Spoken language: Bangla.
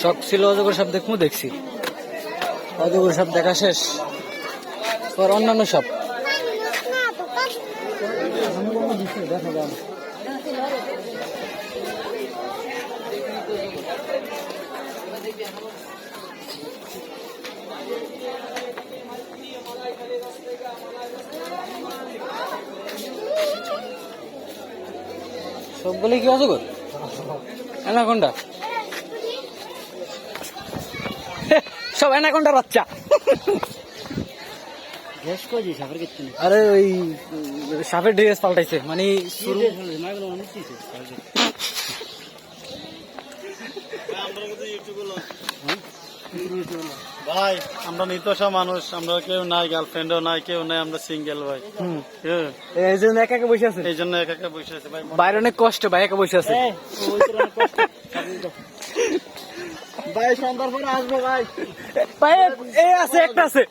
শখ ছিল অজগর সাপ দেখবো, দেখছি। অজগর সাপ দেখা শেষ, আর অন্যান্য সাপ দেখা যায়। সবগুলি কি অজগর? অ্যানাকোন্ডা, সব অ্যানাকোন্ডার বাচ্চা। আরে ওই সাপের ড্রেস পাল্টাইছে, মানে শুরু ভাই আমরা নিতসা মানুষ, আমরা কেউ নাই, গার্লফ্রেন্ডও নাই, কেউ নাই, আমরা সিঙ্গেল ভাই। এই জন্য একা একা বসে আছে, এই জন্য একা একা বসে আছে ভাই। বাইরে অনেক কষ্ট, ভাই একা বসে আছে। ভাই সন্ধ্যার পরে আসবো ভাই। ভাই এই আছে, একটা আছে।